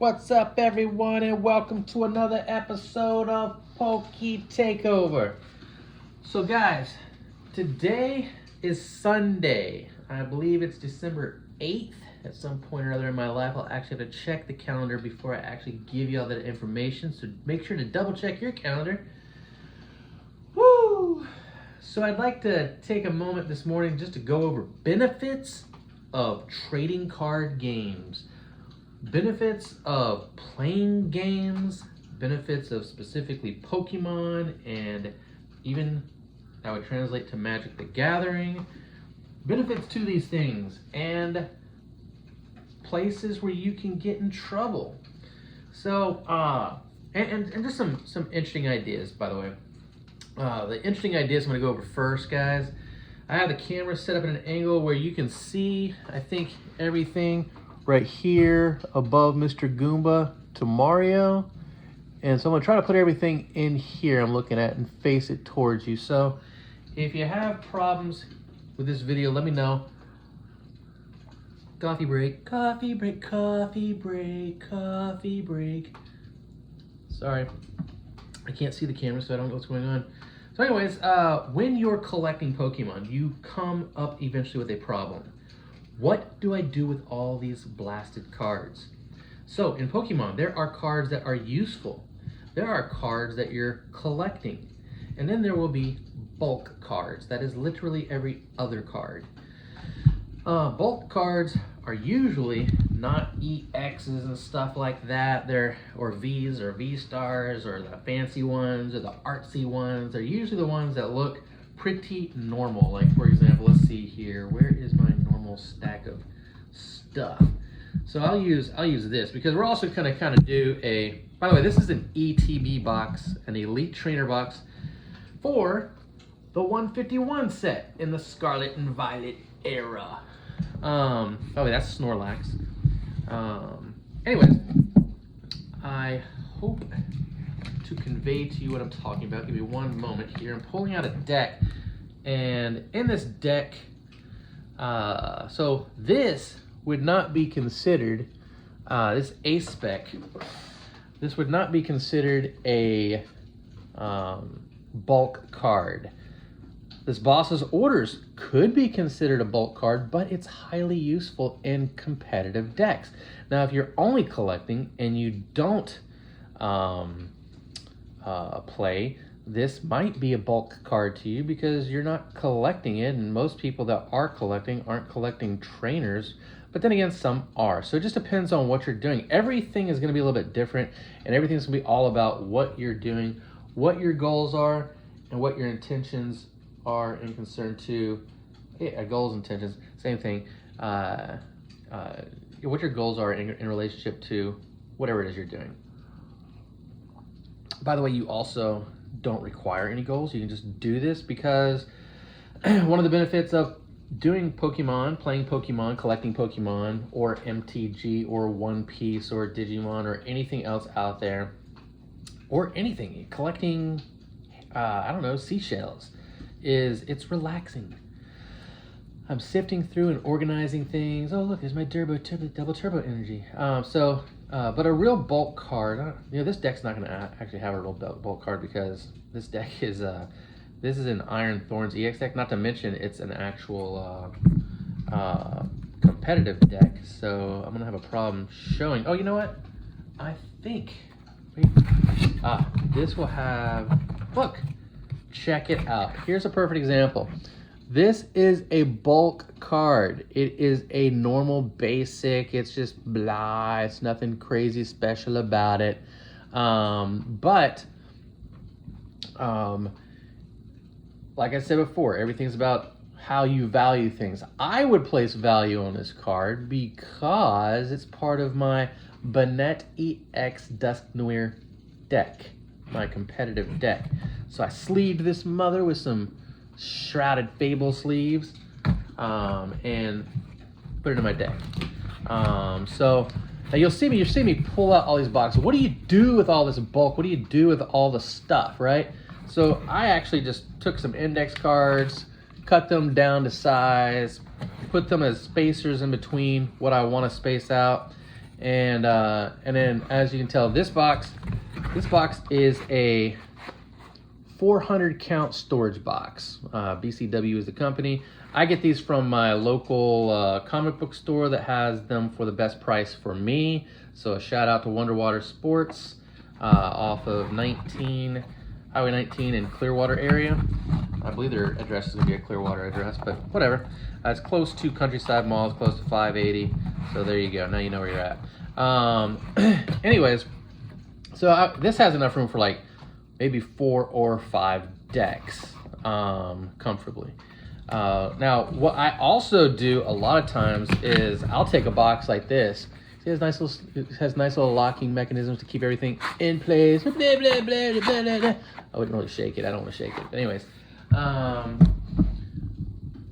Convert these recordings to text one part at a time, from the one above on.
What's up, everyone, and welcome to another episode of Pokey Takeover. So, guys, today is Sunday. I believe it's December 8th. At some point or other in my life, I'll actually have to check the calendar before I actually give you all that information. So make sure to double check your calendar. Woo! So I'd like to take a moment this morning just to go over benefits of trading card games. Benefits of playing games, benefits of specifically Pokemon, and even that would translate to Magic the Gathering. Benefits to these things, and places where you can get in trouble. So, and just some interesting ideas, by the way. The interesting ideas I'm going to go over first, guys. I have the camera set up at an angle where you can see, I think, everything right here above Mr. Goomba to Mario. And so I'm gonna try to put everything in here I'm looking at and face it towards you. So if you have problems with this video, let me know. Coffee break, coffee break, coffee break, coffee break. Sorry, I can't see the camera, so I don't know what's going on. So anyways, when you're collecting Pokemon, you come up eventually with a problem. What do I do with all these blasted cards? So in Pokemon, there are cards that are useful. There are cards that you're collecting. And then there will be bulk cards. That is literally every other card. Bulk cards are usually not EXs and stuff like that. Or Vs or V-Stars or the fancy ones or the artsy ones. They're usually the ones that look pretty normal. Like, for example, let's see here. Where is my normal stack of stuff? So I'll use this because we're also gonna kind of do a, by the way, this is an ETB box, an Elite Trainer box for the 151 set in the Scarlet and Violet era. Oh, that's Snorlax. Anyways, I hope to convey to you what I'm talking about. Give me one moment here. I'm pulling out a deck, and in this deck, so this would not be considered, this A-Spec, this would not be considered a bulk card. This Boss's Orders could be considered a bulk card, but it's highly useful in competitive decks. Now, if you're only collecting and you don't play, this might be a bulk card to you because you're not collecting it, and most people that are collecting aren't collecting trainers, but then again, some are. So it just depends on what you're doing. Everything is going to be a little bit different, and everything's going to be all about what you're doing, what your goals are, and what your intentions are in concern to, goals, intentions, same thing. What your goals are in relationship to whatever it is you're doing. By the way, you also don't require any goals. You can just do this because one of the benefits of doing Pokemon, playing Pokemon, collecting Pokemon, or MTG, or One Piece, or Digimon, or anything else out there, or anything, collecting, I don't know, seashells, is it's relaxing. I'm sifting through and organizing things. Oh, look, there's my double turbo energy. But a real bulk card, this deck's not going to actually have a real bulk card because this deck is, this is an Iron Thorns EX deck, not to mention it's an actual competitive deck, so I'm going to have a problem showing. Oh, you know what? I think, this will have, look, check it out. Here's a perfect example. This is a bulk card. It is a normal basic. It's just blah. It's nothing crazy special about it. But like I said before, everything's about how you value things. I would place value on this card because it's part of my Banette EX Dusknoir deck, my competitive deck. So I sleeved this mother with some Shrouded Fable sleeves and put it in my deck. So now you'll see me pull out all these boxes. What do you do with all this bulk? What do you do with all the stuff, right? So I actually just took some index cards, cut them down to size, put them as spacers in between what I want to space out, And then as you can tell, this box is a 400 count storage box. BCW is the company. I get these from my local comic book store that has them for the best price for me. So a shout out to Wonderwater Sports off of Highway 19 in Clearwater area. I believe their address is gonna be a Clearwater address, but whatever. It's close to Countryside Mall, it's close to 580. So there you go, now you know where you're at. Anyways, so this has enough room for like maybe 4 or 5 decks comfortably. Now, what I also do a lot of times is I'll take a box like this. See, it has nice little locking mechanisms to keep everything in place. Blah, blah, blah, blah, blah, blah. I wouldn't really shake it. I don't want to shake it. But anyways,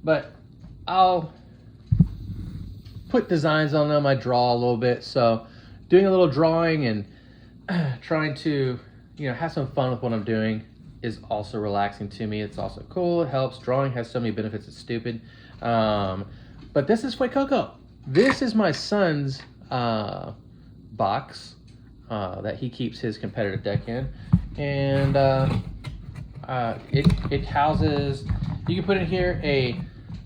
but I'll put designs on them. I draw a little bit. So doing a little drawing and trying to, have some fun with what I'm doing is also relaxing to me. It's also cool. It helps. Drawing has so many benefits. It's stupid. But this is Fuecoco. This is my son's box that he keeps his competitive deck in. And it houses, you can put in here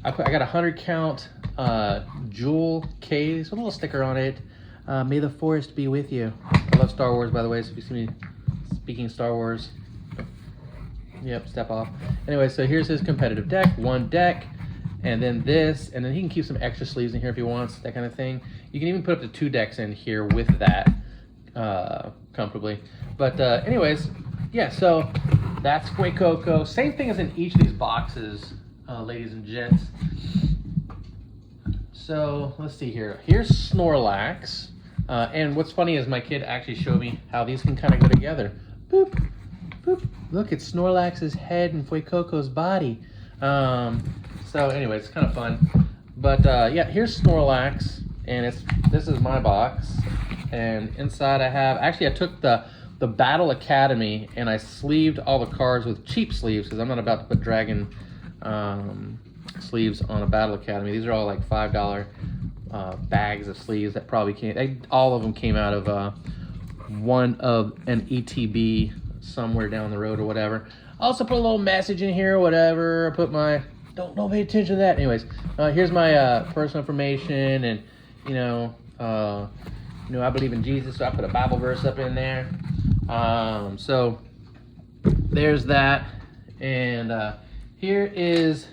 I got a 100 count jewel case with a little sticker on it. May the forest be with you. I love Star Wars, by the way, so if you see me speaking Star Wars, yep, step off. Anyway, so here's his competitive deck, 1 deck, and then this, and then he can keep some extra sleeves in here if he wants, that kind of thing. You can even put up to 2 decks in here with that comfortably. But anyways, yeah, so that's Fuecoco. Same thing as in each of these boxes, ladies and gents. So let's see here. Here's Snorlax. And what's funny is my kid actually showed me how these can kind of go together. Boop, boop. Look, it's Snorlax's head and Fuecoco's body. So anyway, it's kind of fun. But yeah, here's Snorlax, and this is my box. And inside I took the Battle Academy and I sleeved all the cards with cheap sleeves because I'm not about to put dragon sleeves on a Battle Academy. These are all like $5 bags of sleeves that probably all of them came out of one of an ETB somewhere down the road or whatever. I also put a little message in here or whatever. I put my, don't pay attention to that. Anyways, here's my personal information, and I believe in Jesus, so I put a Bible verse up in there. So there's that, and here is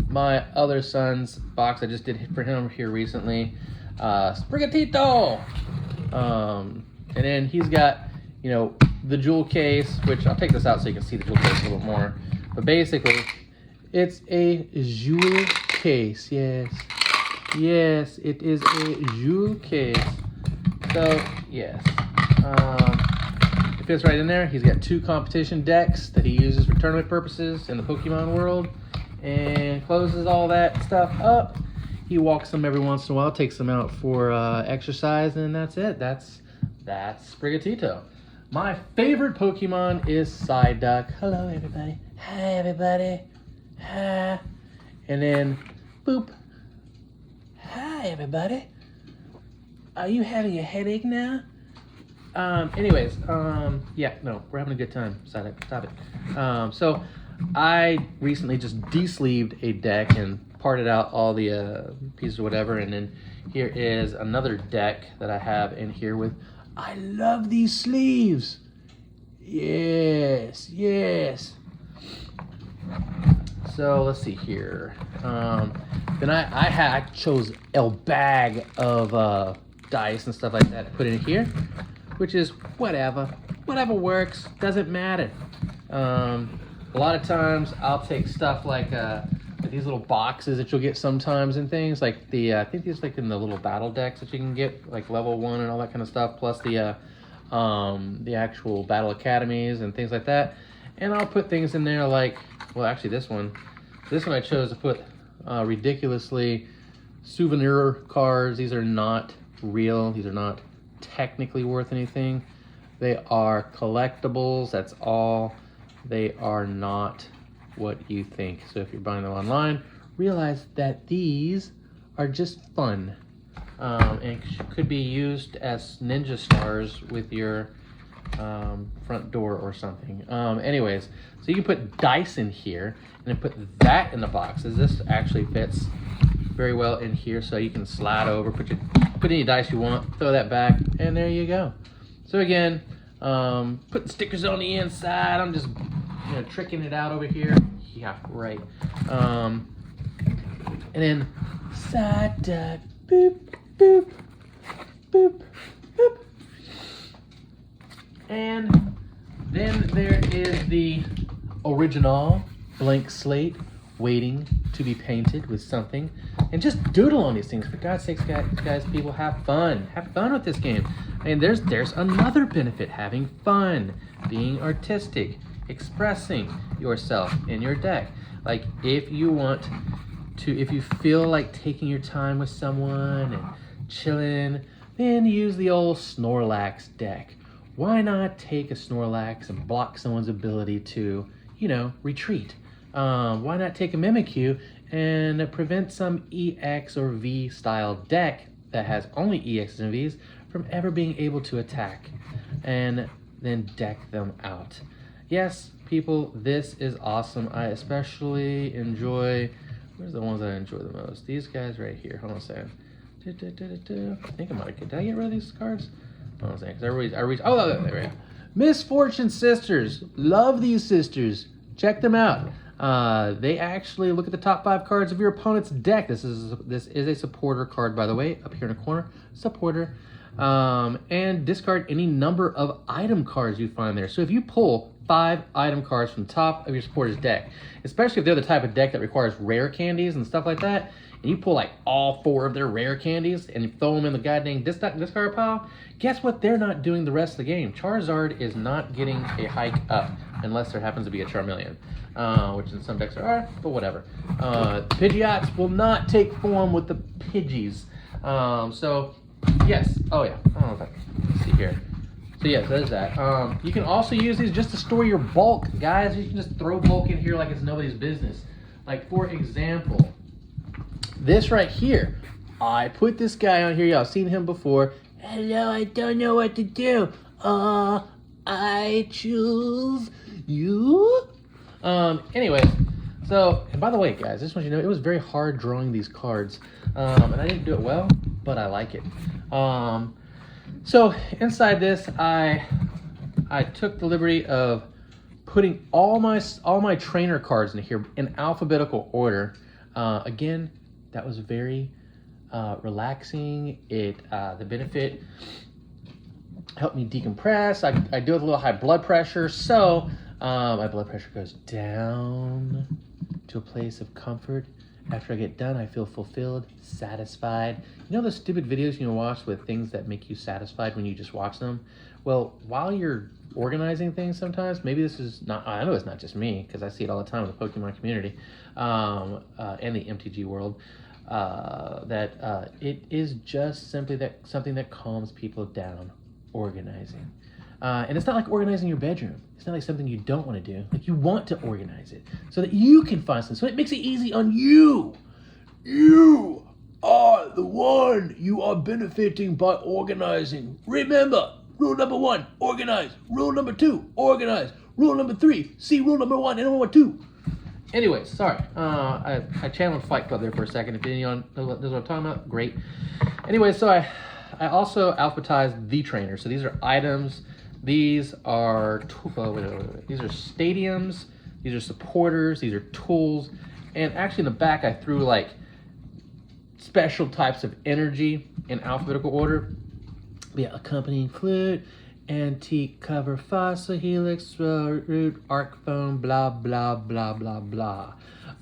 my other son's box I just did for him here recently. Sprigatito! And then he's got, the jewel case, which I'll take this out so you can see the jewel case a little bit more. But basically, it's a jewel case. Yes, it is a jewel case. So, yes. It fits right in there. He's got 2 competition decks that he uses for tournament purposes in the Pokemon world. And closes all that stuff up. He walks them every once in a while, takes them out for exercise, and that's it. That's Sprigatito. My favorite Pokemon is Psyduck. Hello, everybody. Hi, everybody. Hi. And then, boop. Hi, everybody. Are you having a headache now? Anyways, yeah, no, we're having a good time. Psyduck, stop it. So I recently just de-sleeved a deck and parted out all the pieces or whatever, and then here is another deck that I have in here with, I love these sleeves. Yes. So let's see here. Then I chose a bag of dice and stuff like that to put in here, which is whatever works, doesn't matter. A lot of times I'll take stuff like these little boxes that you'll get sometimes and things like I think these like in the little battle decks that you can get, like level 1 and all that kind of stuff, plus the actual battle academies and things like that. And I'll put things in there like, well, actually this one I chose to put ridiculously souvenir cards. These are not real. These are not technically worth anything. They are collectibles. That's all. They are not what you think. So if you're buying them online, realize that these are just fun. and could be used as ninja stars with your front door or something. Anyways, so you can put dice in here and then put that in the box. This actually fits very well in here, so you can slide over, put any dice you want, throw that back, and there you go. So again, putting stickers on the inside. I'm just tricking it out over here. Yeah, right. And then side duck, boop, boop, boop, boop. And then there is the original blank slate waiting to be painted with something. And just doodle on these things. For God's sakes, guys, people, have fun. Have fun with this game. And there's another benefit, having fun, being artistic, expressing yourself in your deck. Like if you feel like taking your time with someone and chilling, then use the old Snorlax deck. Why not take a Snorlax and block someone's ability to, retreat? Why not take a Mimikyu and prevent some EX or V style deck that has only EXs and Vs from ever being able to attack, and then deck them out? Yes, people, this is awesome. I especially enjoy, where's the ones I enjoy the most? These guys right here. Hold on a second. I think I might have, did I get rid of these cards? Hold on a second, because I reach, oh, there we go. Misfortune Sisters. Love these sisters. Check them out. They actually look at the top 5 cards of your opponent's deck. This is a supporter card, by the way, up here in the corner. Supporter. And discard any number of item cards you find there. So if you pull 5 item cards from the top of your supporter's deck, especially if they're the type of deck that requires rare candies and stuff like that, and you pull like all 4 of their rare candies and you throw them in the goddamn discard pile, guess what they're not doing the rest of the game? Charizard is not getting a hike up unless there happens to be a Charmeleon, which in some decks there are, but whatever. Pidgeots will not take form with the Pidgeys. So, yes. Oh, yeah. I don't know if I can see here. So, yes, there's that. You can also use these just to store your bulk, guys. You can just throw bulk in here like it's nobody's business. Like, for example, this right here. I put this guy on here. Y'all seen him before. Hello, I don't know what to do. I choose you. Anyway, so, and by the way, guys, I just want you to know, it was very hard drawing these cards. And I didn't do it well, but I like it. So inside this, I took the liberty of putting all my trainer cards in here in alphabetical order. Again, that was very relaxing. The benefit helped me decompress. I deal with a little high blood pressure, so my blood pressure goes down to a place of comfort. After I get done, I feel fulfilled, satisfied. You know those stupid videos you watch with things that make you satisfied when you just watch them? Well, while you're organizing things sometimes, maybe this is not, I know it's not just me, because I see it all the time in the Pokemon community and the MTG world, that it is just simply something that calms people down, organizing. And it's not like organizing your bedroom. It's not like something you don't want to do. Like, you want to organize it so that you can find something. So it makes it easy on you. You are the one you are benefiting by organizing. Remember, rule number 1, organize. Rule number 2, organize. Rule number 3, see rule number 1 and number 2. Anyways, sorry. I channeled Fight Club there for a second. If anyone knows what I'm talking about, great. Anyway, so I also alphabetized the trainer. So these are items. These are these are stadiums, these are supporters, these are tools, and actually in the back I threw like special types of energy in alphabetical order. Yeah, accompanying flute, antique cover, fossil helix, root, arc phone, blah blah blah blah blah.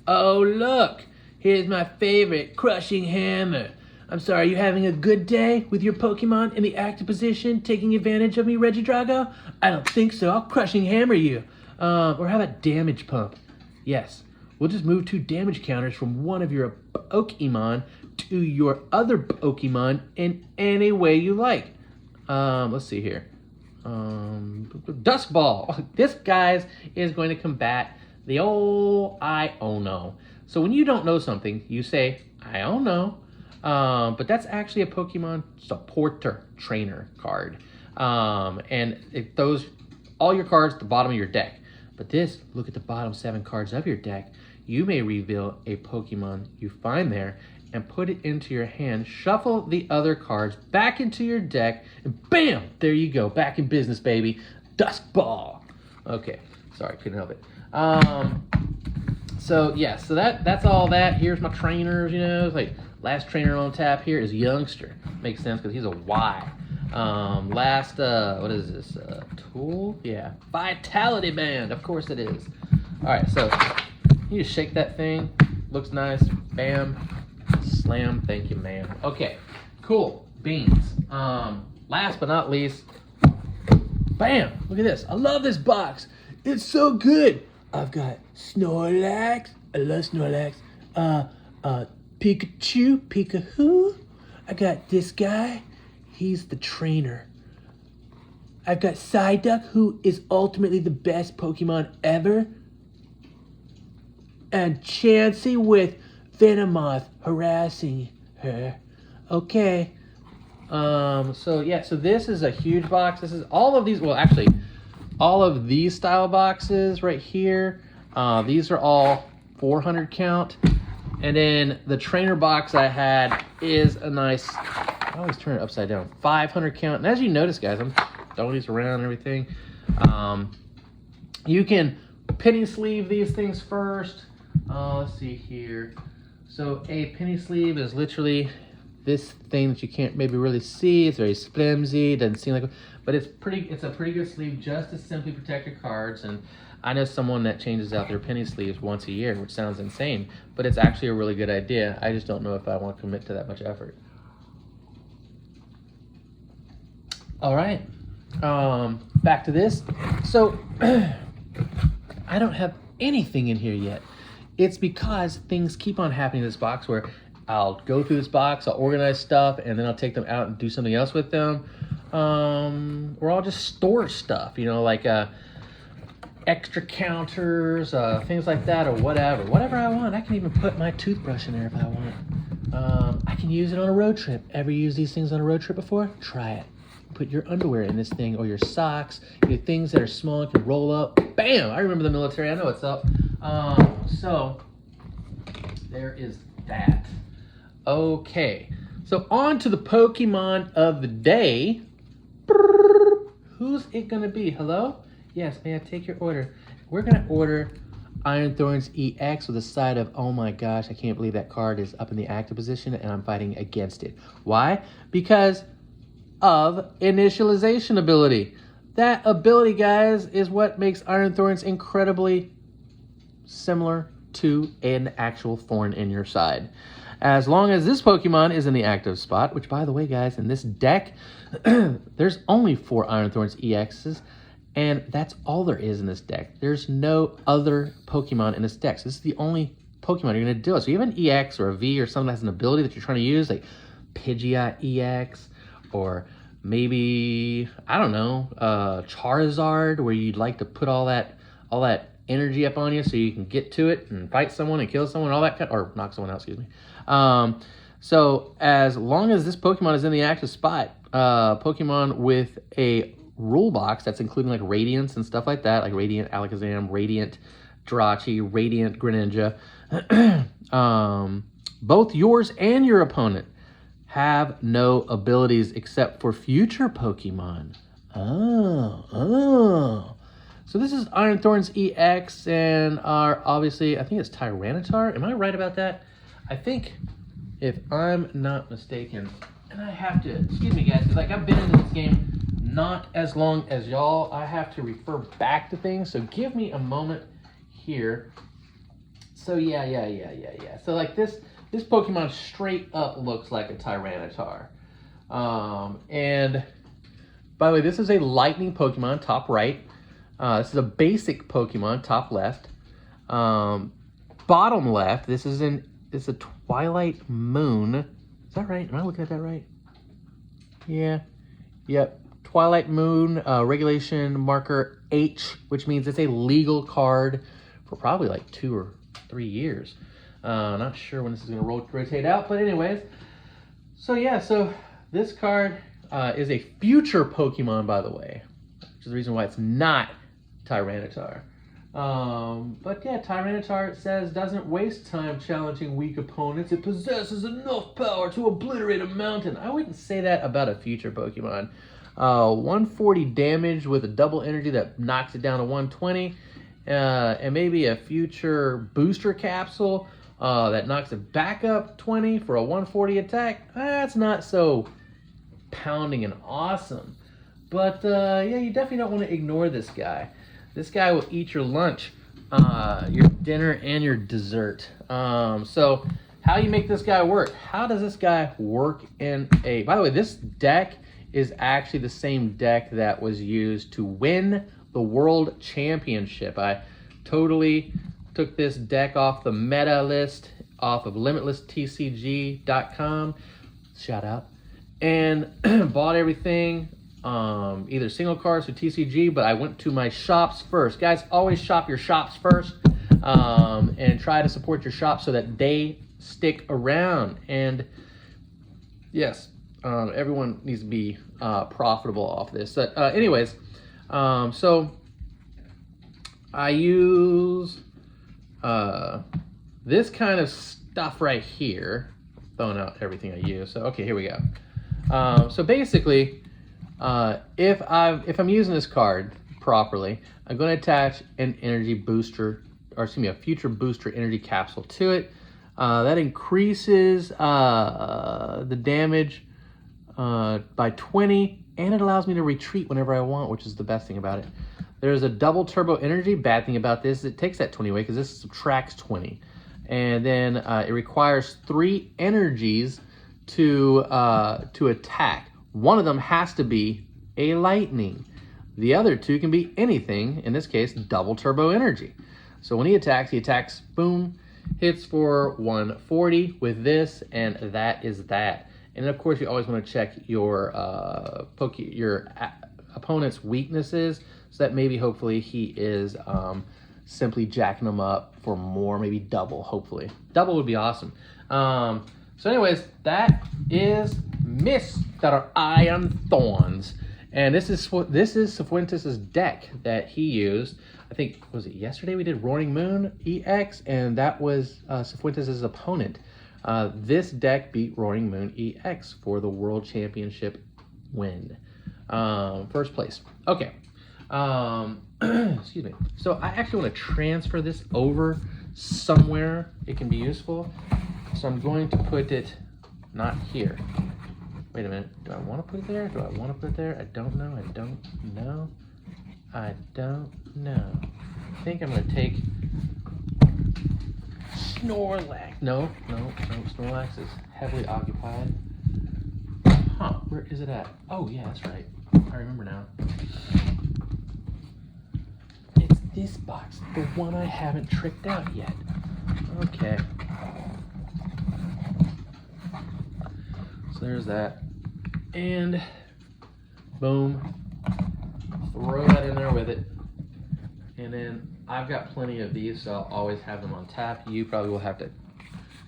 Oh look, here's my favorite, crushing hammer. I'm sorry, are you having a good day with your Pokemon in the active position, taking advantage of me, Regidrago? I don't think so. I'll crushing hammer you. Or how about damage pump? Yes, we'll just move 2 damage counters from one of your Pokemon to your other Pokemon in any way you like. Let's see here. Dusk Ball. This, guys, is going to combat the old I don't know. So when you don't know something, you say, I don't know. But that's actually a Pokemon supporter trainer card. And it throws all your cards at the bottom of your deck. But this, look at the bottom 7 cards of your deck. You may reveal a Pokemon you find there and put it into your hand, shuffle the other cards back into your deck, and bam, there you go, back in business, baby. Dusk Ball. Okay, sorry, couldn't help it. So yeah, so that's all that. Here's my trainers, you know, it's like last trainer on tap here is Youngster. Makes sense because he's a Y. Last, what is this? Tool? Yeah, Vitality Band. Of course it is. All right, so you just shake that thing. Looks nice. Bam. Slam. Thank you, ma'am. Okay, cool. Beans. Last but not least, bam. Look at this. I love this box. It's so good. I've got Snorlax. I love Snorlax. Pikachu. Pikachu. I got this guy. He's the trainer. I've got Psyduck, who is ultimately the best Pokemon ever. And Chansey with Venomoth harassing her. Okay. So yeah, so this is a huge box. This is all of these, well actually, all of these style boxes right here. These are all 400 count. And then the trainer box I had is a nice, I always turn it upside down, 500 count. And as you notice, guys, I'm throwing these around and everything. You can penny sleeve these things first. Let's see here. So a penny sleeve is literally this thing that you can't maybe really see. It's very flimsy, doesn't seem like, but it's a pretty good sleeve just to simply protect your cards. And I know someone that changes out their penny sleeves once a year, which sounds insane, but it's actually a really good idea. I just don't know if I want to commit to that much effort. All right, back to this. So I don't have anything in here yet. It's because things keep on happening in this box where I'll go through this box, I'll organize stuff, and then I'll take them out and do something else with them. Or I'll just store stuff, you know, like extra counters, things like that, or whatever I want. I can even put my toothbrush in there if I want. I can use it on a road trip. Ever used these things on a road trip before? Try it. Put your underwear in this thing, or your socks, your things that are small and can roll up. Bam! I remember the military. I know what's up. So there is that. Okay, so on to the Pokemon of the day. Who's it gonna be? Hello? Yes, may I take your order? We're gonna order Iron Thorns EX with a side of, oh my gosh, I can't believe that card is up in the active position and I'm fighting against it. Why? Because of initialization ability. That ability, guys, is what makes Iron Thorns incredibly similar to an actual thorn in your side. As long as this Pokemon is in the active spot, which by the way, guys, in this deck, there's only 4 Iron Thorns EXs, and that's all there is in this deck. There's no other Pokemon in this deck. So this is the only Pokemon you're gonna deal with. So you have an EX or a V or something that has an ability that you're trying to use, like Pidgeot EX, or maybe, I don't know, Charizard, where you'd like to put all that energy up on you so you can get to it and fight someone and kill someone, all that kind, or knock someone out, excuse me. So as long as this Pokemon is in the active spot, Pokemon with a rule box that's including like Radiance and stuff like that, like Radiant Alakazam, Radiant Jirachi, Radiant Greninja, both yours and your opponent have no abilities except for future Pokemon. Oh. So this is Iron Thorns EX and our, obviously, I think it's Tyranitar. Am I right about that? I think, if I'm not mistaken, and I have to, excuse me guys, because like I've been into this game not as long as y'all. I have to refer back to things, so give me a moment here. So yeah. So like this Pokemon straight up looks like a Tyranitar. And by the way, this is a lightning Pokemon, top right. This is a basic Pokemon, top left. Bottom left, this is a Twilight Moon. Is that right? Am I looking at that right? Yeah. Yep. Twilight Moon, regulation marker H, which means it's a legal card for probably like 2 or 3 years. Not sure when this is going to rotate out, but anyways. So yeah, so this card is a future Pokemon, by the way, which is the reason why it's not Tyranitar. But yeah, Tyranitar, it says, doesn't waste time challenging weak opponents. It possesses enough power to obliterate a mountain. I wouldn't say that about a future Pokemon. 140 damage with a double energy that knocks it down to 120. And maybe a future booster capsule that knocks it back up 20 for a 140 attack. That's not so pounding and awesome. But yeah, you definitely don't want to ignore this guy. This guy will eat your lunch, your dinner, and your dessert. So how do you make this guy work? How does this guy work in a... By the way, this deck is actually the same deck that was used to win the World Championship. I totally took this deck off the meta list, off of limitlesstcg.com. Shout out. And bought everything. Either single cards or TCG, but I went to my shops first. Guys, always shop your shops first, and try to support your shop so that they stick around. And yes, everyone needs to be profitable off this. But anyways, so I use this kind of stuff right here. Throwing out everything I use. So okay, here we go. So basically, if I'm using this card properly, I'm going to attach an energy booster, or excuse me, a future booster energy capsule to it. That increases the damage by 20, and it allows me to retreat whenever I want, which is the best thing about it. There's a double turbo energy. Bad thing about this is it takes that 20 away because this subtracts 20. And then it requires 3 energies to attack. One of them has to be a lightning. The other 2 can be anything, in this case, double turbo energy. So when he attacks, boom, hits for 140 with this, and that is that. And of course, you always want to check your opponent's weaknesses, so that maybe, hopefully, he is simply jacking them up for more, maybe double, hopefully. Double would be awesome. So anyways, that is Mr. Iron Thorns. And this is Cifuentes' deck that he used. I think, was it yesterday we did Roaring Moon EX, and that was Cifuentes' opponent. This deck beat Roaring Moon EX for the World Championship win. First place. Okay. Excuse me. So I actually want to transfer this over somewhere it can be useful. So I'm going to put it not here. Wait a minute. Do I want to put it there? Do I want to put it there? I don't know. I don't know. I don't know. I think I'm going to take Snorlax. No. Snorlax is heavily occupied. Huh. Where is it at? Oh, yeah, that's right. I remember now. It's this box. The one I haven't tricked out yet. Okay. So there's that. And boom. Throw that in there with it. And then I've got plenty of these, so I'll always have them on tap. You probably will have to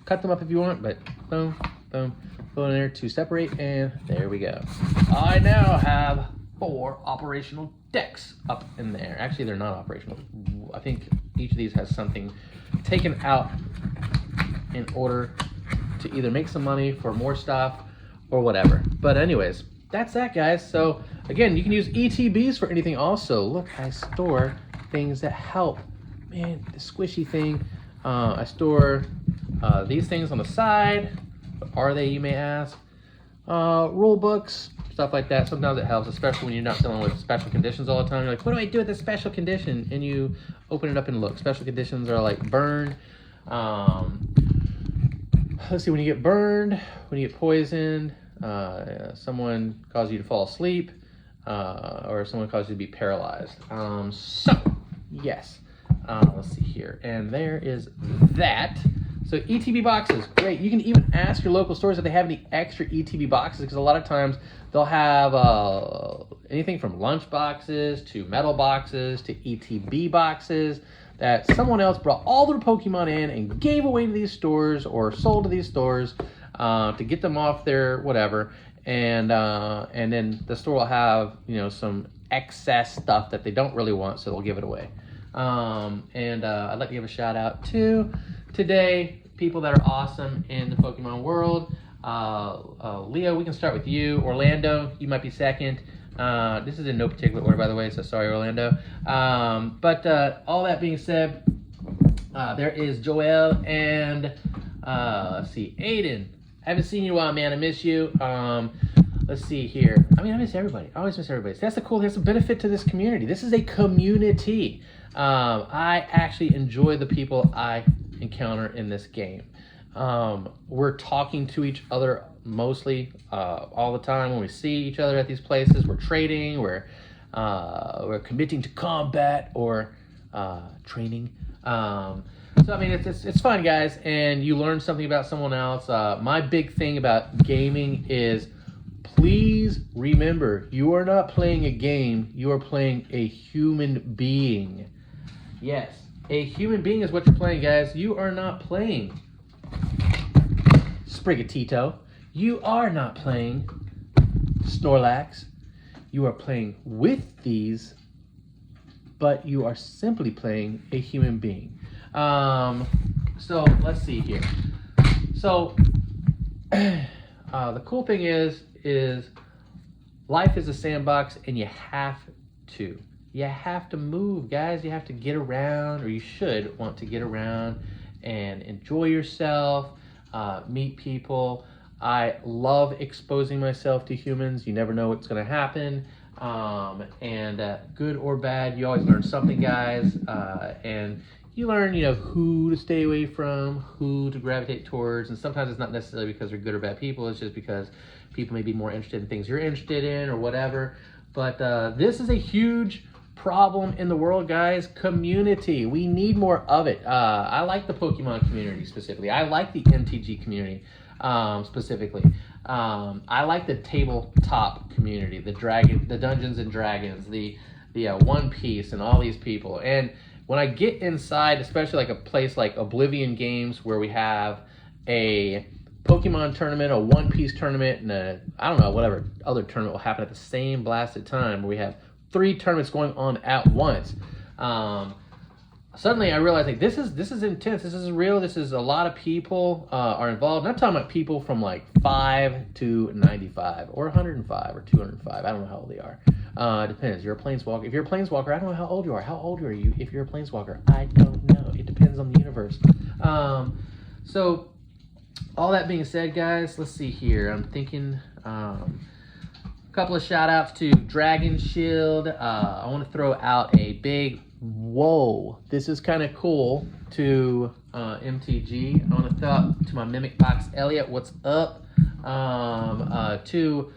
cut them up if you want, but boom, boom, put in there to separate, and there we go. I now have 4 operational decks up in there. Actually, they're not operational. I think each of these has something taken out in order to either make some money for more stuff or whatever. But anyways, that's that, guys. So again, you can use ETBs for anything also. Look, I store things that help. Man, the squishy thing. I store these things on the side. What are they, you may ask? Rule books, stuff like that. Sometimes it helps, especially when you're not dealing with special conditions all the time. You're like, what do I do with this special condition? And you open it up and look. Special conditions are like burn. Let's see, when you get burned, when you get poisoned, someone causes you to fall asleep, or someone causes you to be paralyzed. So, yes. Let's see here. And there is that. So ETB boxes, great. You can even ask your local stores if they have any extra ETB boxes, because a lot of times they'll have anything from lunch boxes to metal boxes to ETB boxes that someone else brought all their Pokemon in and gave away to these stores or sold to these stores. to get them off their whatever, and then the store will have, you know, some excess stuff that they don't really want, so they'll give it away. I'd like to give a shout out to today people that are awesome in the Pokemon world. Leo, we can start with you. Orlando, you might be second. This is in no particular order, by the way, so sorry, Orlando. But all that being said, there is Joel and let's see, Aiden. I haven't seen you in a while, man. I miss you. Let's see here. I mean, I miss everybody. I always miss everybody. So that's the cool. There's a benefit to this community. This is a community. I actually enjoy the people I encounter in this game. We're talking to each other mostly all the time when we see each other at these places. We're trading. We're committing to combat or training. So I mean, it's fun, guys, and you learn something about someone else. My big thing about gaming is, please remember, you are not playing a game, you are playing a human being. Yes, a human being is what you're playing, guys. You are not playing Sprigatito. You are not playing Snorlax. You are playing with these, but you are simply playing a human being. So let's see here. So the cool thing is life is a sandbox, and you have to move, guys. You have to get around, or you should want to get around and enjoy yourself, meet people. I love exposing myself to humans. You never know what's going to happen. Good or bad, you always learn something, guys. And you learn, you know, who to stay away from, who to gravitate towards. And sometimes it's not necessarily because they're good or bad people. It's just because people may be more interested in things you're interested in or whatever. But this is a huge problem in the world, guys. Community. We need more of it. I like the Pokemon community specifically. I like the MTG community specifically. I like the tabletop community, the Dungeons and Dragons, the One Piece, and all these people. And when I get inside, especially like a place like Oblivion Games, where we have a Pokemon tournament, a One Piece tournament, and I don't know, whatever other tournament will happen at the same blasted time, where we have 3 tournaments going on at once. Suddenly I realized, like, this is intense. This is real. This is a lot of people are involved. I'm not talking about people from like 5 to 95 or 105 or 205. I don't know how old they are. It depends. You're a planeswalker. If you're a planeswalker, I don't know how old you are. How old are you if you're a planeswalker? I don't know. It depends on the universe. So all that being said, guys, let's see here. I'm thinking a couple of shout outs to Dragon Shield. I want to throw out a big whoa, this is kind of cool to MTG. I want to throw out to my Mimic Box Elliot, what's up? To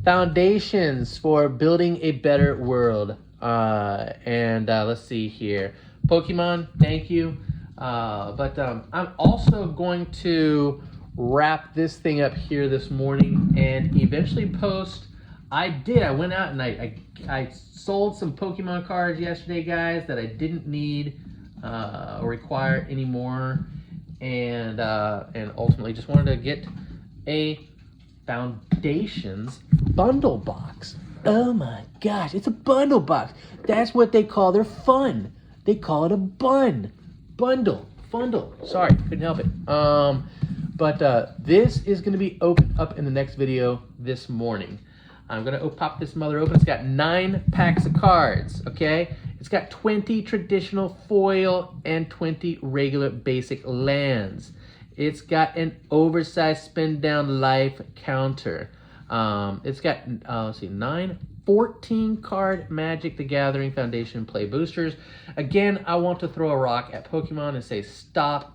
Foundations for Building a Better World. Let's see here. Pokemon, thank you. I'm also going to wrap this thing up here this morning and eventually post. I went out and I sold some Pokemon cards yesterday, guys, that I didn't need or require anymore, and ultimately just wanted to get a Foundations bundle box. Oh my gosh, it's a bundle box. That's what they call their fun. They call it a bundle. Sorry, couldn't help it. This is going to be opened up in the next video this morning. I'm going to pop this mother open. It's got 9 packs of cards, okay? It's got 20 traditional foil and 20 regular basic lands. It's got an oversized spin down life counter. It's got, 14 card Magic the Gathering Foundation play boosters. Again, I want to throw a rock at Pokemon and say, stop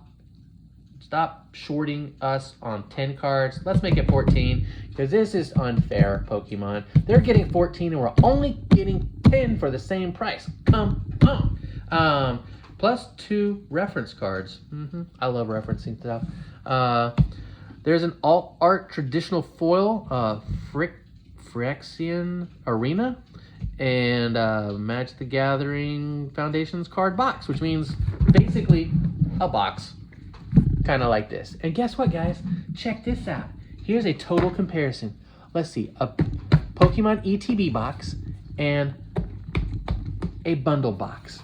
shorting us on 10 cards. Let's make it 14, because this is unfair, Pokemon. They're getting 14 and we're only getting 10 for the same price. Come on. Plus 2 reference cards. I love referencing stuff. There's an alt art traditional foil, Phyrexian Arena, and Magic the Gathering Foundations card box, which means basically a box. kind of like this. And guess what, guys? Check this out. Here's a total comparison. Let's see, a Pokemon ETB box and a bundle box.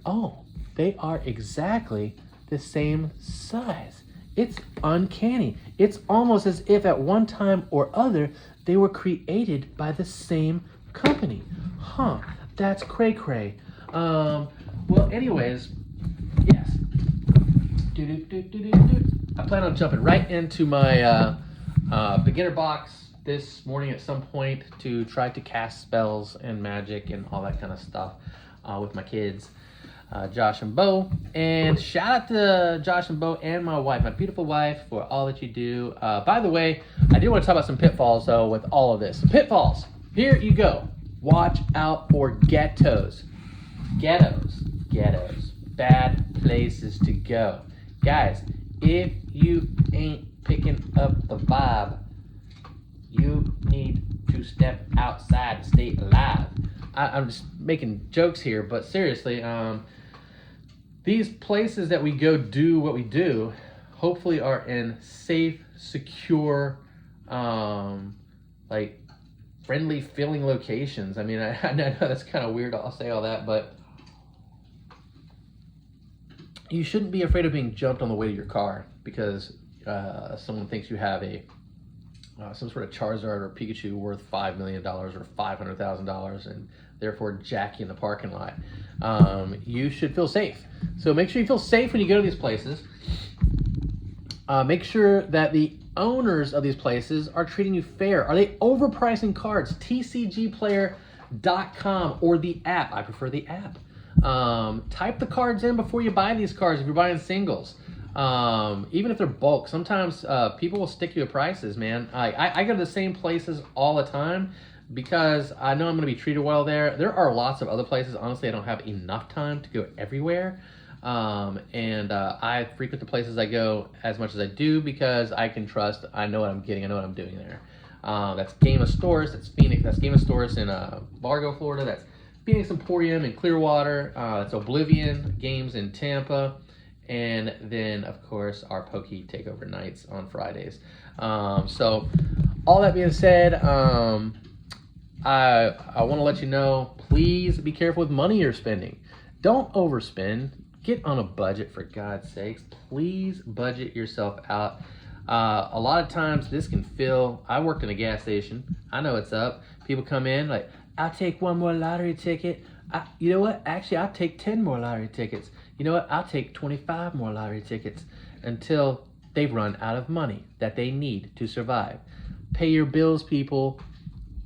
Oh, they are exactly the same size. It's uncanny. It's almost as if at one time or other they were created by the same company. Huh, that's cray-cray. Well, anyways, yes. I plan on jumping right into my beginner box this morning at some point to try to cast spells and magic and all that kind of stuff with my kids, Josh and Bo. And shout out to Josh and Bo and my wife, my beautiful wife, for all that you do. By the way, I do want to talk about some pitfalls though with all of this. Pitfalls, here you go. Watch out for ghettos. Ghettos. Bad places to go. Guys, if you ain't picking up the vibe, you need to step outside to stay alive. I'm just making jokes here, but seriously, these places that we go do what we do, hopefully are in safe, secure, like friendly feeling locations. I mean, I know that's kind of weird, I'll say all that, but you shouldn't be afraid of being jumped on the way to your car because someone thinks you have a some sort of Charizard or Pikachu worth $5 million or $500,000 and therefore jack you in the parking lot. You should feel safe. So make sure you feel safe when you go to these places. Make sure that the owners of these places are treating you fair. Are they overpricing cards? TCGplayer.com or the app. I prefer the app. Type the cards in before you buy these cards if you're buying singles. Even if they're bulk, sometimes people will stick you at prices, man. I go to the same places all the time because I know I'm going to be treated well there. There are lots of other places. Honestly, I don't have enough time to go everywhere. I frequent the places I go as much as I do because I can trust. I know what I'm getting. I know what I'm doing there. That's Game of Stores. That's Phoenix. That's Game of Stores in Largo, Florida. That's Phoenix Emporium in Clearwater. That's Oblivion Games in Tampa. And then, of course, our Poke Takeover nights on Fridays. So, all that being said, I want to let you know, please be careful with money you're spending. Don't overspend. Get on a budget, for God's sakes. Please budget yourself out. A lot of times, this can feel... I worked in a gas station. I know it's up. People come in like, I'll take one more lottery ticket. You know what? Actually, I'll take 10 more lottery tickets. You know what? I'll take 25 more lottery tickets until they've run out of money that they need to survive. Pay your bills, people.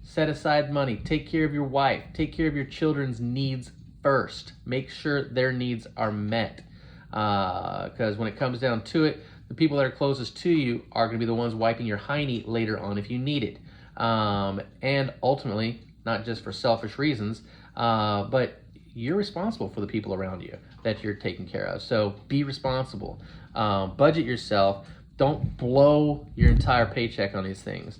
Set aside money. Take care of your wife. Take care of your children's needs first. Make sure their needs are met. Because when it comes down to it, the people that are closest to you are going to be the ones wiping your hiney later on if you need it. And ultimately, not just for selfish reasons, but you're responsible for the people around you that you're taking care of. So be responsible. Budget yourself. Don't blow your entire paycheck on these things.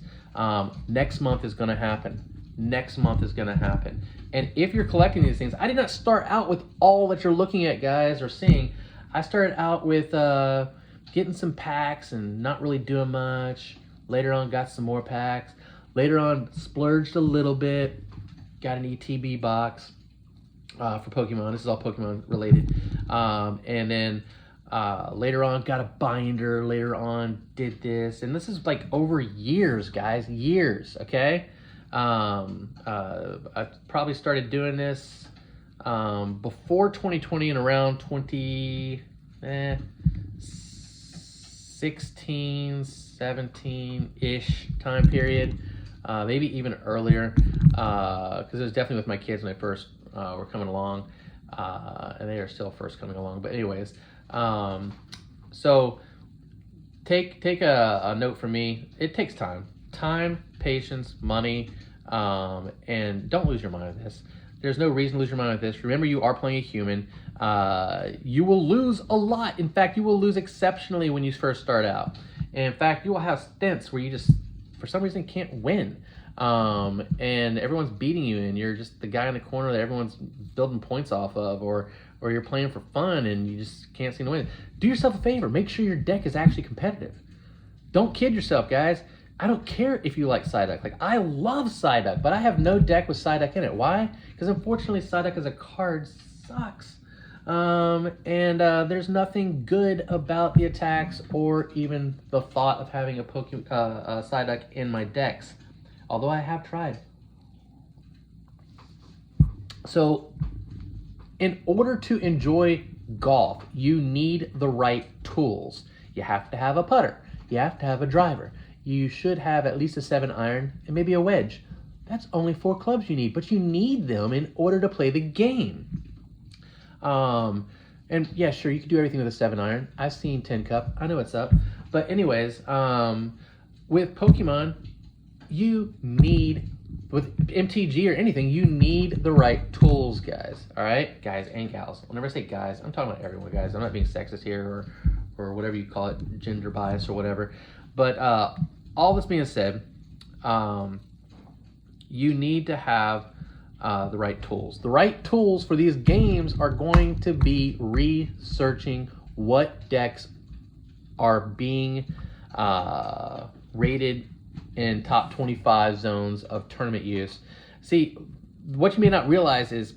Next month is going to happen. Next month is going to happen. And if you're collecting these things, I did not start out with all that you're looking at, guys, or seeing. I started out with getting some packs and not really doing much. Later on, got some more packs. Later on, splurged a little bit. Got an ETB box for Pokemon. This is all Pokemon related. And then later on, got a binder. Later on, did this. And this is like over years, guys. Years, okay? I probably started doing this before 2020 and around 2016, 17-ish time period. Maybe even earlier, because it was definitely with my kids when they first were coming along, and they are still first coming along. But anyways, so take a note from me. It takes time, patience, money, and don't lose your mind with this. There's no reason to lose your mind with this. Remember, you are playing a human. You will lose a lot. In fact, you will lose exceptionally when you first start out. And in fact, you will have stints where you just, for some reason, can't win. and everyone's beating you, and you're just the guy in the corner that everyone's building points off of, or you're playing for fun and you just can't seem to win. Do yourself a favor. Make sure your deck is actually competitive. Don't kid yourself, guys. I don't care if you like Psyduck. Like, I love Psyduck, but I have no deck with Psyduck in it. Why? Because unfortunately, Psyduck as a card sucks. There's nothing good about the attacks or even the thought of having a Psyduck in my decks. Although I have tried. So, in order to enjoy golf, you need the right tools. You have to have a putter. You have to have a driver. You should have at least a 7-iron and maybe a wedge. That's only 4 clubs you need, but you need them in order to play the game. And yeah, sure, you can do everything with a 7-iron. I've seen 10 Cup. I know what's up. But anyways, with Pokemon, you need, with MTG or anything, you need the right tools, guys. All right? Guys and gals. Whenever I say guys, I'm talking about everyone, guys. I'm not being sexist here or whatever you call it, gender bias or whatever. But all this being said, you need to have the right tools. The right tools for these games are going to be researching what decks are being rated in top 25 zones of tournament use. See, what you may not realize is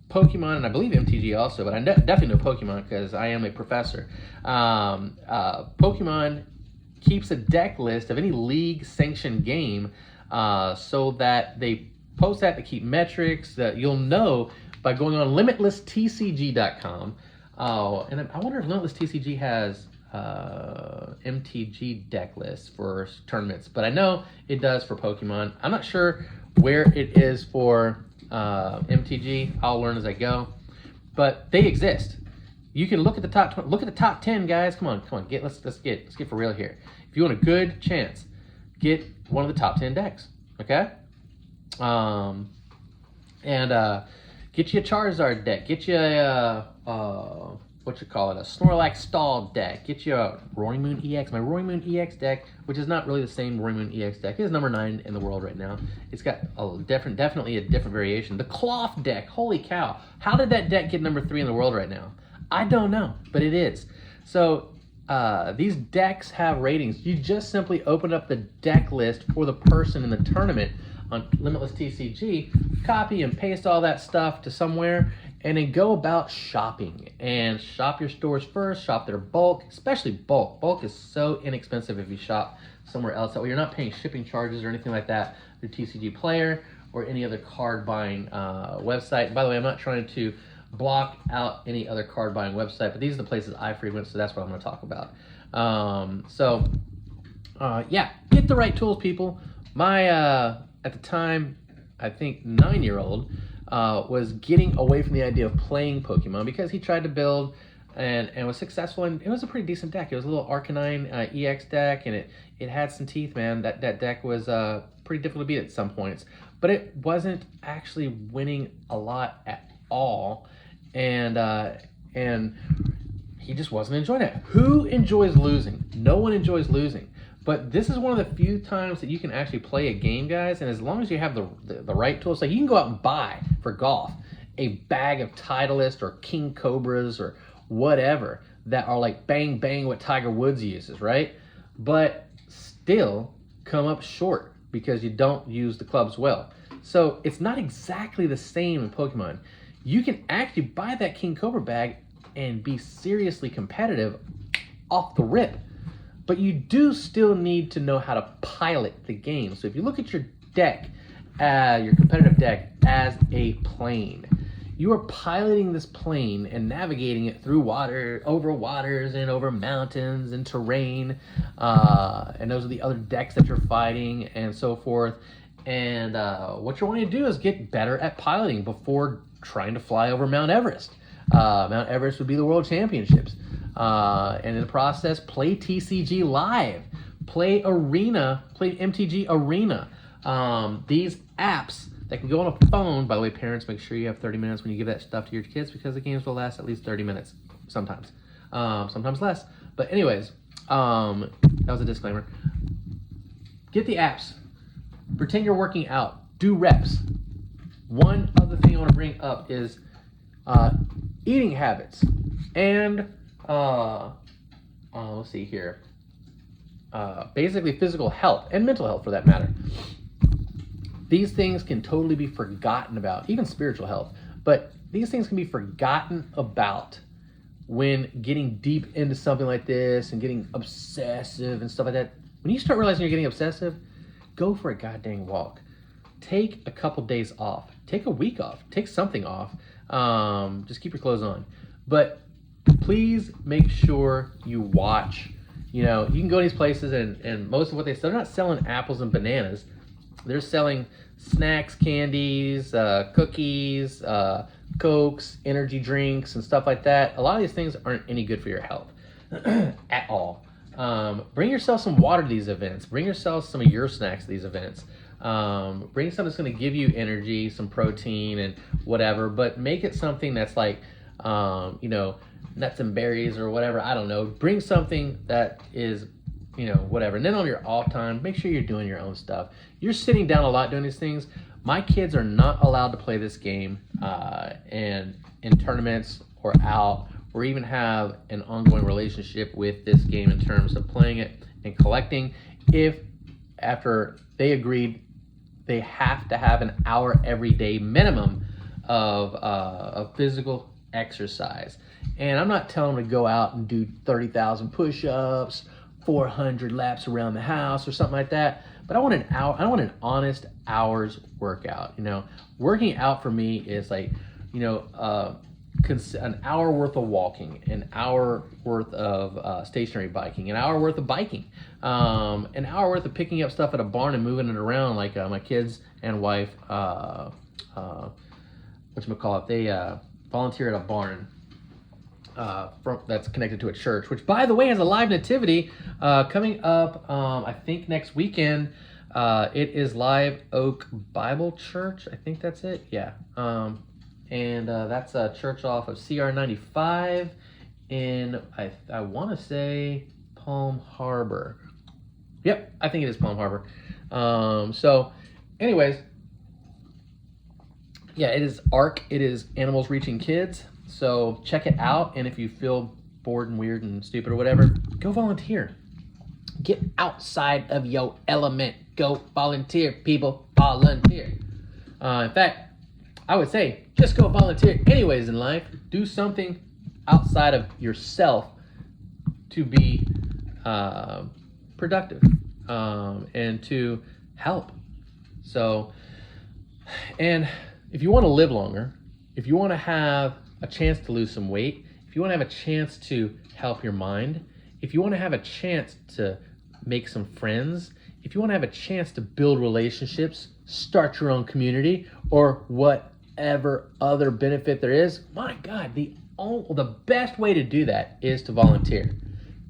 Pokemon, and I believe MTG also, but I definitely know Pokemon because I am a professor. Pokemon keeps a deck list of any league-sanctioned game so that they post that to keep metrics that you'll know by going on limitlesstcg.com. And I wonder if Limitless TCG has MTG deck lists for tournaments, but I know it does for Pokemon. I'm not sure where it is for MTG. I'll learn as I go, but they exist. You can look at the top 20, look at the top 10, guys. Come on, let's get for real here. If you want a good chance, get one of the top 10 decks, okay? Get you a Charizard deck. Get you a a Snorlax stall deck. Get you a Roaring Moon EX. My Roaring Moon EX deck, which is not really the same Roaring Moon EX deck, is number 9 in the world right now. It's got definitely a different variation. The Cloth deck, holy cow. How did that deck get number 3 in the world right now? I don't know, but it is. So these decks have ratings. You just simply open up the deck list for the person in the tournament on Limitless TCG, copy and paste all that stuff to somewhere, and then go about shopping. And shop your stores first, shop their bulk, especially bulk. Bulk is so inexpensive if you shop somewhere else. That way you're not paying shipping charges or anything like that through TCG Player or any other card buying website. And by the way, I'm not trying to block out any other card buying website, but these are the places I frequent, so that's what I'm going to talk about. Yeah, get the right tools, people. My at the time, I think 9-year-old was getting away from the idea of playing Pokemon because he tried to build and was successful, and it was a pretty decent deck. It was a little Arcanine EX deck, and it had some teeth, man. That deck was pretty difficult to beat at some points, but it wasn't actually winning a lot at all, and he just wasn't enjoying it. Who enjoys losing? No one enjoys losing. But this is one of the few times that you can actually play a game, guys, and as long as you have the right tools, like you can go out and buy, for golf, a bag of Titleist or King Cobras or whatever that are like bang, bang what Tiger Woods uses, right? But still come up short because you don't use the clubs well. So it's not exactly the same in Pokemon. You can actually buy that King Cobra bag and be seriously competitive off the rip. But you do still need to know how to pilot the game. So if you look at your deck, your competitive deck, as a plane, you are piloting this plane and navigating it through water, over waters and over mountains and terrain. And those are the other decks that you're fighting and so forth. And what you're wanting to do is get better at piloting before trying to fly over Mount Everest. Mount Everest would be the World Championships. And in the process, play TCG Live, play MTG Arena. These apps that can go on a phone. By the way, parents, make sure you have 30 minutes when you give that stuff to your kids because the games will last at least 30 minutes sometimes, sometimes less. But anyways, that was a disclaimer. Get the apps. Pretend you're working out. Do reps. One other thing I want to bring up is eating habits and let's see here. Basically physical health and mental health for that matter. These things can totally be forgotten about, even spiritual health, but these things can be forgotten about when getting deep into something like this and getting obsessive and stuff like that. When you start realizing you're getting obsessive, go for a goddamn walk. Take a couple days off. Take a week off. Take something off. Just keep your clothes on. But please make sure you watch. You know, you can go to these places and most of what they sell, they're not selling apples and bananas. They're selling snacks, candies, cookies, Cokes, energy drinks, and stuff like that. A lot of these things aren't any good for your health at all. Bring yourself some water to these events. Bring yourself some of your snacks to these events. Bring something that's going to give you energy, some protein and whatever, but make it something that's like, nuts and berries or whatever. I don't know. Bring something that is, whatever. And then on your off time, make sure you're doing your own stuff. You're sitting down a lot doing these things. My kids are not allowed to play this game and in tournaments or out, or even have an ongoing relationship with this game in terms of playing it and collecting. If after they agreed, they have to have an hour every day minimum of physical exercise. And I'm not telling them to go out and do 30,000 push-ups, 400 laps around the house or something like that. But I want an hour. I want an honest hour's workout. Working out for me is like, an hour worth of walking, an hour worth of stationary biking, an hour worth of biking, an hour worth of picking up stuff at a barn and moving it around, like my kids and wife. They volunteer at a barn that's connected to a church, which, by the way, has a live nativity coming up. I think next weekend. It is Live Oak Bible Church. I think that's it. Yeah. And that's a church off of CR 95 in, I want to say, Palm Harbor. Yep, I think it is Palm Harbor. So, anyways, yeah, it is ARC. It is Animals Reaching Kids. So check it out. And if you feel bored and weird and stupid or whatever, go volunteer. Get outside of your element. Go volunteer, people. Volunteer. In fact, I would say just go volunteer anyways in life. Do something outside of yourself to be productive and to help. So, and if you want to live longer, if you want to have a chance to lose some weight, if you want to have a chance to help your mind, if you want to have a chance to make some friends, if you want to have a chance to build relationships, start your own community, or whatever other benefit there is, my God, the best way to do that is to volunteer.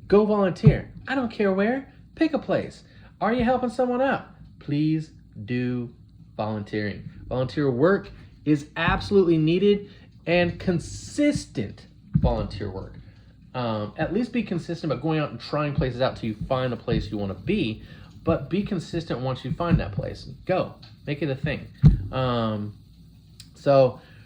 Go volunteer. I don't care where. Pick a place. Are you helping someone out? Please do volunteering. Volunteer work is absolutely needed, and consistent volunteer work. At least be consistent about going out and trying places out till you find a place you want to be, but be consistent once you find that place. Go. Make it a thing. So